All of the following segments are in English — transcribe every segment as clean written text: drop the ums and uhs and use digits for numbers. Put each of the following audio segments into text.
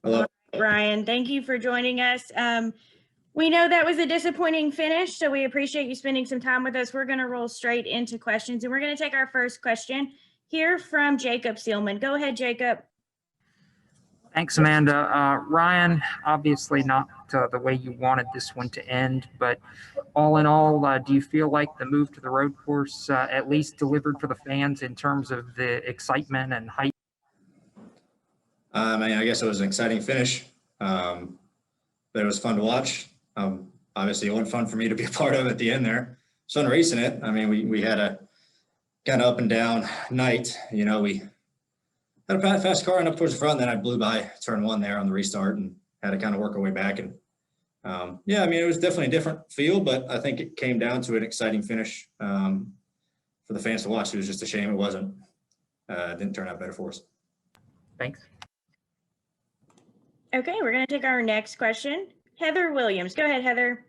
Hello. Ryan, thank you for joining us. We know that was a disappointing finish, so we appreciate you spending some time with us. We're going to roll straight into questions, and we're going to take our first question here from Jacob Seelman. Go ahead, Jacob. Thanks, Amanda. Ryan, obviously not the way you wanted this one to end, but all in all, do you feel like the move to the road course at least delivered for the fans in terms of the excitement and hype? I guess it was an exciting finish, but it was fun to watch. Obviously, it wasn't fun for me to be a part of at the end there. It's fun racing it. I mean, we had a kind of up and down night. You know, we had a fast car and up towards the front, and then I blew by turn one there on the restart and had to kind of work our way back. And yeah, I mean, it was definitely a different feel, but I think it came down to an exciting finish for the fans to watch. It was just a shame it didn't turn out better for us. Thanks. Okay, we're going to take our next question. Heather Williams. Go ahead, Heather.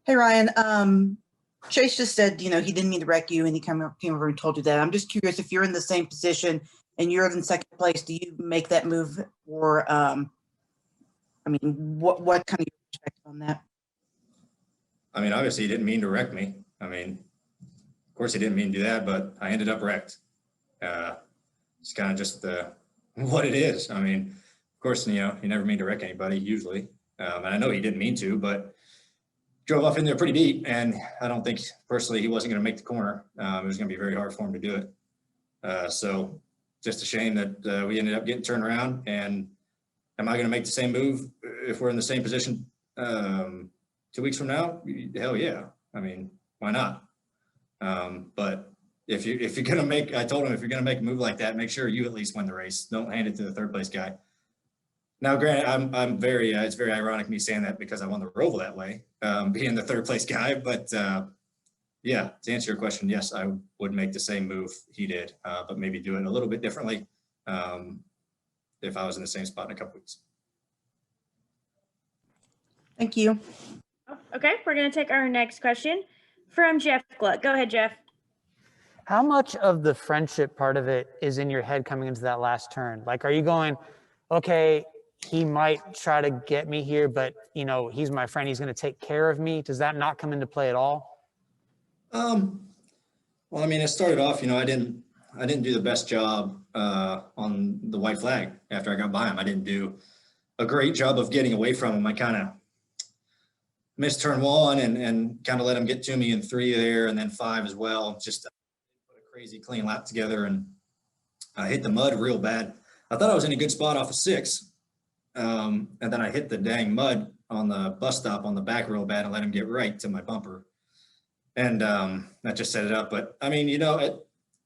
Hey, Ryan. Chase just said, you know, he didn't mean to wreck you, and he came over and told you that. I'm just curious, if you're in the same position and you're in second place, do you make that move? Or, I mean, what kind of your perspective on that? I mean, obviously, he didn't mean to wreck me. I mean, of course, he didn't mean to do that, but I ended up wrecked. It's kind of just what it is. I mean, of course, you know, you never mean to wreck anybody, usually. And I know he didn't mean to, but drove off in there pretty deep. And I don't think, personally, he wasn't going to make the corner. It was going to be very hard for him to do it. So just a shame that we ended up getting turned around. And am I going to make the same move if we're in the same position 2 weeks from now? Hell yeah. I mean, why not? But if you're going to make, I told him, if you're going to make a move like that, make sure you at least win the race. Don't hand it to the third place guy. Now, granted, I'm very, it's very ironic me saying that because I won the Roval that way, being the third place guy. But yeah, to answer your question, yes, I would make the same move he did, but maybe do it a little bit differently if I was in the same spot in a couple weeks. Thank you. Okay, we're going to take our next question from Jeff Gluck. Go ahead, Jeff. How much of the friendship part of it is in your head coming into that last turn? Like, are you going, okay, he might try to get me here, but, you know, he's my friend, he's going to take care of me? Does that not come into play at all? Well, I mean, it started off, you know, I didn't do the best job on the white flag after I got by him. I didn't do a great job of getting away from him. I kind of missed turn one and kind of let him get to me in 3 there and then 5 as well. Just put a crazy clean lap together, and I hit the mud real bad. I thought I was in a good spot off of 6. And then I hit the dang mud on the bus stop on the back real bad and let him get right to my bumper. And that just set it up. But I mean, you know,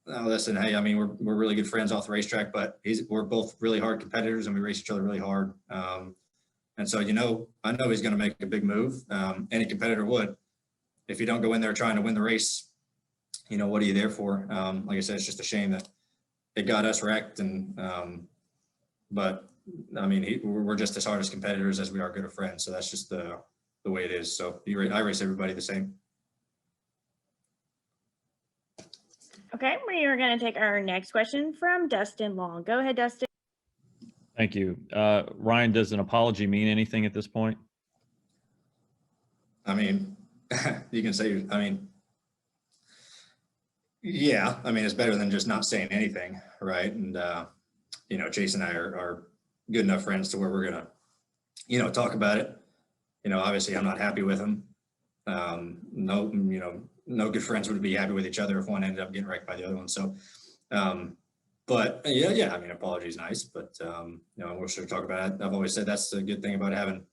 listen, hey, I mean, we're really good friends off the racetrack, but we're both really hard competitors and we race each other really hard. And so, you know, I know he's going to make a big move. Any competitor would. If you don't go in there trying to win the race, you know, what are you there for? Like I said, it's just a shame that it got us wrecked. And but I mean, we're just as hard as competitors as we are good of friends. So that's just the way it is. So I race everybody the same. Okay, we are going to take our next question from Dustin Long. Go ahead, Dustin. Thank you. Ryan, does an apology mean anything at this point? I mean, you can say, I mean, yeah, I mean, it's better than just not saying anything, right? And, you know, Chase and I are good enough friends to where we're going to, you know, talk about it. You know, obviously I'm not happy with him. No, you know, no good friends would be happy with each other if one ended up getting wrecked by the other one. So, but yeah, I mean, apology is nice, but, you know, we'll sure talk about it. I've always said that's the good thing about having,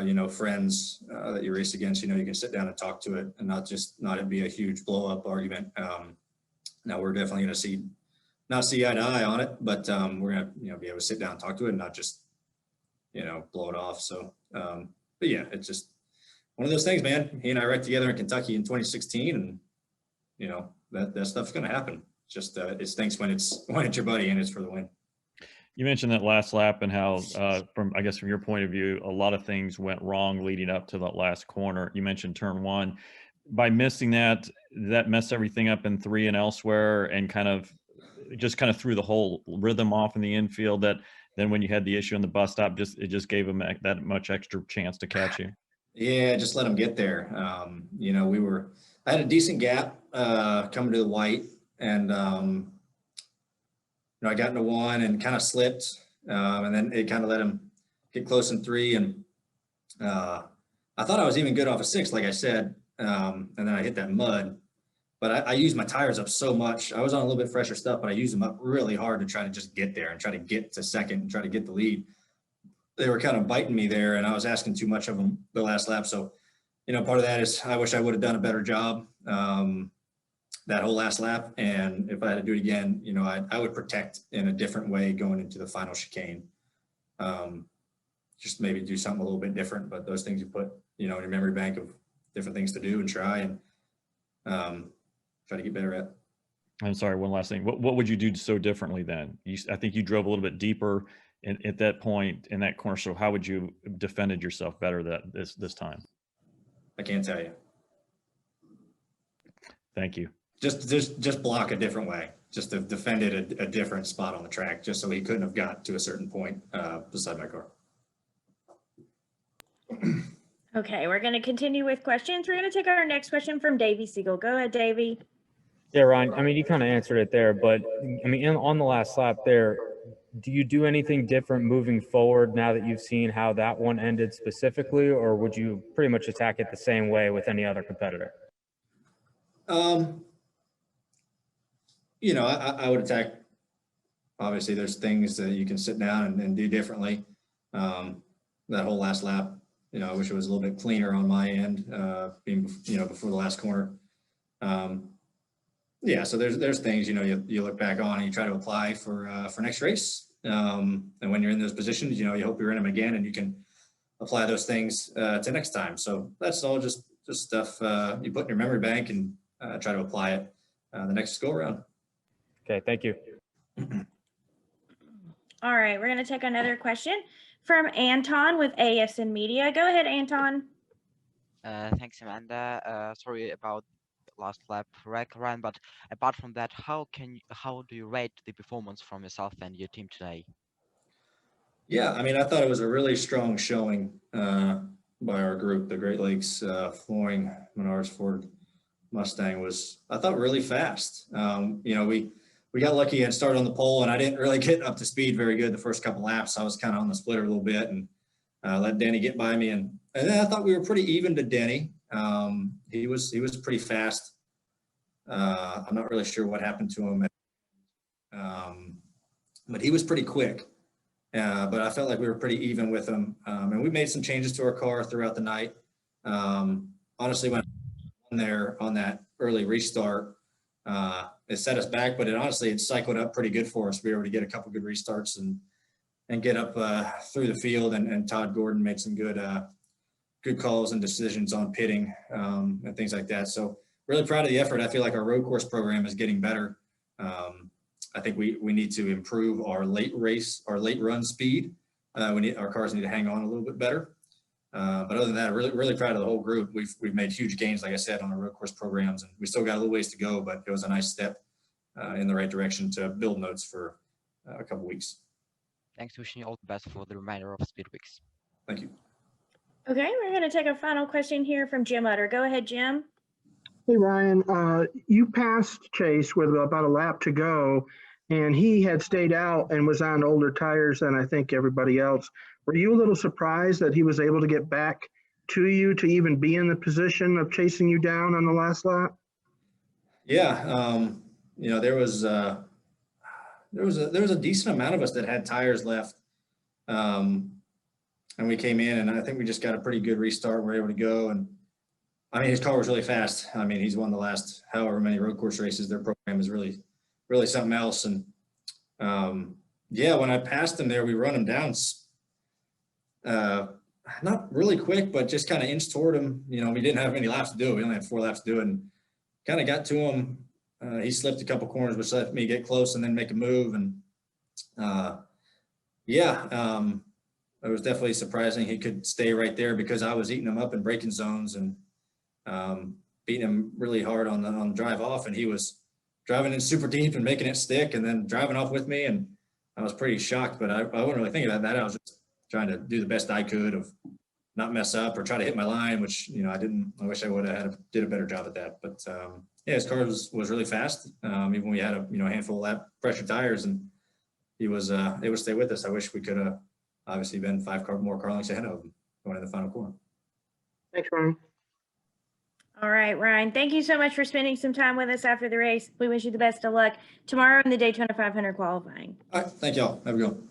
you know, friends that you race against. You know, you can sit down and talk to it and not it be a huge blow up argument. Now we're definitely going to not see eye to eye on it, but we're going to, you know, be able to sit down and talk to it and not just, you know, blow it off. So, but yeah, it's just one of those things, man. He and I wrecked together in Kentucky in 2016, and you know, that stuff's going to happen. Just it stinks when it's your buddy and it's for the win. You mentioned that last lap and how, from your point of view, a lot of things went wrong leading up to that last corner. You mentioned turn 1. By missing that messed everything up in 3 and elsewhere, and kind of just kind of threw the whole rhythm off in the infield that then when you had the issue in the bus stop, it just gave him that much extra chance to catch you? Yeah, just let him get there. You know, I had a decent gap coming to the white, and you know, I got into one and kind of slipped, and then it kind of let him get close in 3, and I thought I was even good off of 6, like I said, and then I hit that mud. But I used my tires up so much. I was on a little bit fresher stuff, but I used them up really hard to try to just get there and try to get to second and try to get the lead. They were kind of biting me there, and I was asking too much of them the last lap. So, you know, part of that is I wish I would have done a better job that whole last lap. And if I had to do it again, you know, I would protect in a different way going into the final chicane. Just maybe do something a little bit different, but those things you put, you know, in your memory bank of different things to do and try and try to get better at. I'm sorry, one last thing. What would you do so differently then? I think you drove a little bit deeper at that point in that corner. So how would you defended yourself better this time? I can't tell you. Thank you. Just block a different way. Just to defend it a different spot on the track, just so he couldn't have got to a certain point beside my car. Okay, we're going to continue with questions. We're going to take our next question from Davey Siegel. Go ahead, Davey. Yeah, Ryan, I mean, you kind of answered it there, but I mean, on the last lap there, do you do anything different moving forward now that you've seen how that one ended specifically, or would you pretty much attack it the same way with any other competitor? You know, I would attack. Obviously, there's things that you can sit down and do differently. That whole last lap, you know, I wish it was a little bit cleaner on my end, being, you know, before the last corner. Yeah, so there's things, you know, you look back on and you try to apply for next race. And when you're in those positions, you know, you hope you're in them again and you can apply those things to next time. So that's all just stuff you put in your memory bank and try to apply it the next go around. Okay, thank you. All right, we're going to take another question from Anton with ASN Media. Go ahead, Anton. Thanks, Amanda. Sorry about last lap wreck, Ryan, but apart from that, how do you rate the performance from yourself and your team today? Yeah, I mean, I thought it was a really strong showing by our group. The Great Lakes Flooring Menards Ford Mustang was, I thought, really fast. You know, we got lucky and started on the pole, and I didn't really get up to speed very good the first couple laps. I was kind of on the splitter a little bit and let Denny get by me. And then I thought we were pretty even to Denny. He was pretty fast. I'm not really sure what happened to him, but he was pretty quick. But I felt like we were pretty even with him. And we made some changes to our car throughout the night. Honestly, when there on that early restart, it set us back, but it cycled up pretty good for us. We were able to get a couple good restarts and get up through the field, and Todd Gordon made some good calls and decisions on pitting and things like that. So really proud of the effort. I feel like our road course program is getting better. I think we need to improve our late run speed. Our cars need to hang on a little bit better. But other than that, really proud of the whole group. We've made huge gains, like I said, on our road course programs, and we still got a little ways to go, but it was a nice step in the right direction to build notes for a couple weeks. Thanks. Wishing you all the best for the remainder of Speed Weeks. Thank you. Okay, we're going to take a final question here from Jim Utter. Go ahead, Jim. Hey, Ryan, you passed Chase with about a lap to go, and he had stayed out and was on older tires than I think everybody else. Were you a little surprised that he was able to get back to you to even be in the position of chasing you down on the last lap? Yeah, you know, there was a decent amount of us that had tires left, and we came in, and I think we just got a pretty good restart. We're able to go, and I mean, his car was really fast. I mean, he's won the last however many road course races. Their program is really something else. And yeah, when I passed him there, we run him down, not really quick, but just kind of inched toward him. You know, we didn't have many laps to do. We only had 4 laps to do it, and kind of got to him. He slipped a couple corners, which let me get close and then make a move. And yeah, it was definitely surprising he could stay right there because I was eating him up in braking zones and beating him really hard on the drive off, and he was driving in super deep and making it stick and then driving off with me. And I was pretty shocked, but I wasn't really thinking about that. I was just trying to do the best I could of not mess up or try to hit my line, which, you know, I wish I would have did a better job at that. But yeah, his car was really fast. Even when we had a handful of lap pressure tires, and he was able to stay with us. I wish we could have obviously been 5 more car lengths ahead of him going in the final corner. Thanks, Ryan. All right, Ryan, thank you so much for spending some time with us after the race. We wish you the best of luck tomorrow in the Daytona 500 qualifying. All right, thank y'all. Have a good one.